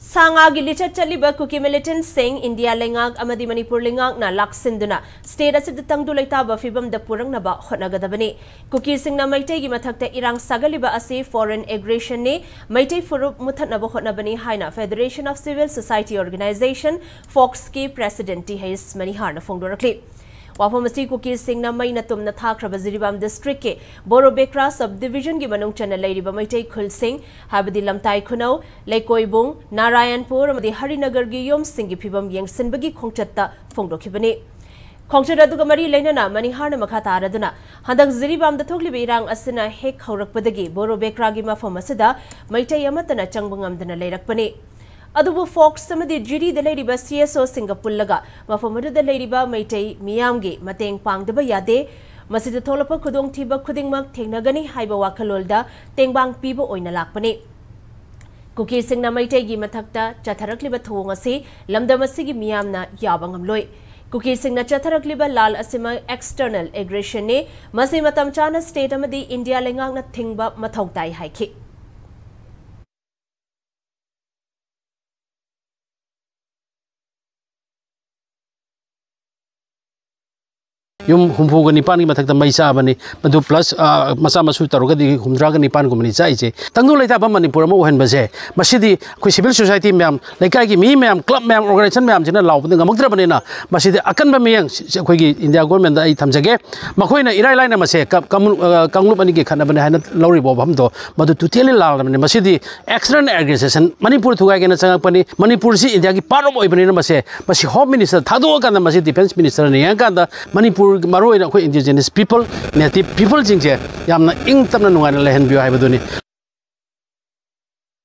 Sangagi licha chaliba Kuki militant Singh India lengak amadi Manipur lengak na laksinduna state asid tangdu laitaba fibam da purang naba hotnagadabani Kuki Singh na maitay gi mathakta irang sagaliba ase foreign aggression ne maitay furup muthatnaba hotnabani haina Federation of Civil Society Organization Fox ki president Hayes Manihar na fongdorakli Wafamasi Kuki Singh na may natum na thakraba Jiribam district ke Boro Bekra subdivision gi manung chana lairiba maitay Khul Singh habadi lamtai khunau Leikoibung Narayanpur amadi Harinagar gi yom Singh gi phibam yengsinbagi khongchatta phongdokhibani khongchat aduga mari leinana Manihar na makha taraduna handak Jiribam da thokliba irang asina hek haurakpadagi Boro Bekra gi mafam asida maitay amatana changbangam leirakpani Adubu Fox samadi Jiri the lady ba CSO Singapulaga, Mafamadu the lady ba Maitay Miamgi, Mateng Pang the Bayade, Masida Tolapa Kudong Tiba Kudingmak, Tenagani, Haiba Wakalolda, Tengbang Pibo Oinalakpani. Kuki Singh na Maitay Gimatakta, Chatarakliba Tongasi, Lamda Masigi Miamna, Yabangam Loy. Kuki Singh na Chatarakliba Lal Asima external aggression ne, Masimatam Chana state amadi India Lengang na Tingba Matautai Haiki. Yung humpuga ni pan mathakta mai sa bani madu plus masa masu taruga di humdraga ni pan ko mani chai che tangdu laita ba Manipur ma uhan base masidi khoi civil society mem laikai gi mi mem club mem organization mem jina law bani ngamuktra bani na masidi akan ba miyang khoi gi India government ai thamjage makhoina irai laina mase kanglup ani ge khana bani hana lawri bo bam do madu tuteli lal bani masidi external aggression Manipur thugai ge na chang pani Manipur si India gi parom oi bani na mase masi home minister thado ka na masi defense minister ne yang ka da Manipur Maro indigenous people, native people, jingje, yamna ing tamna nungai na lehen biyo hai baduni.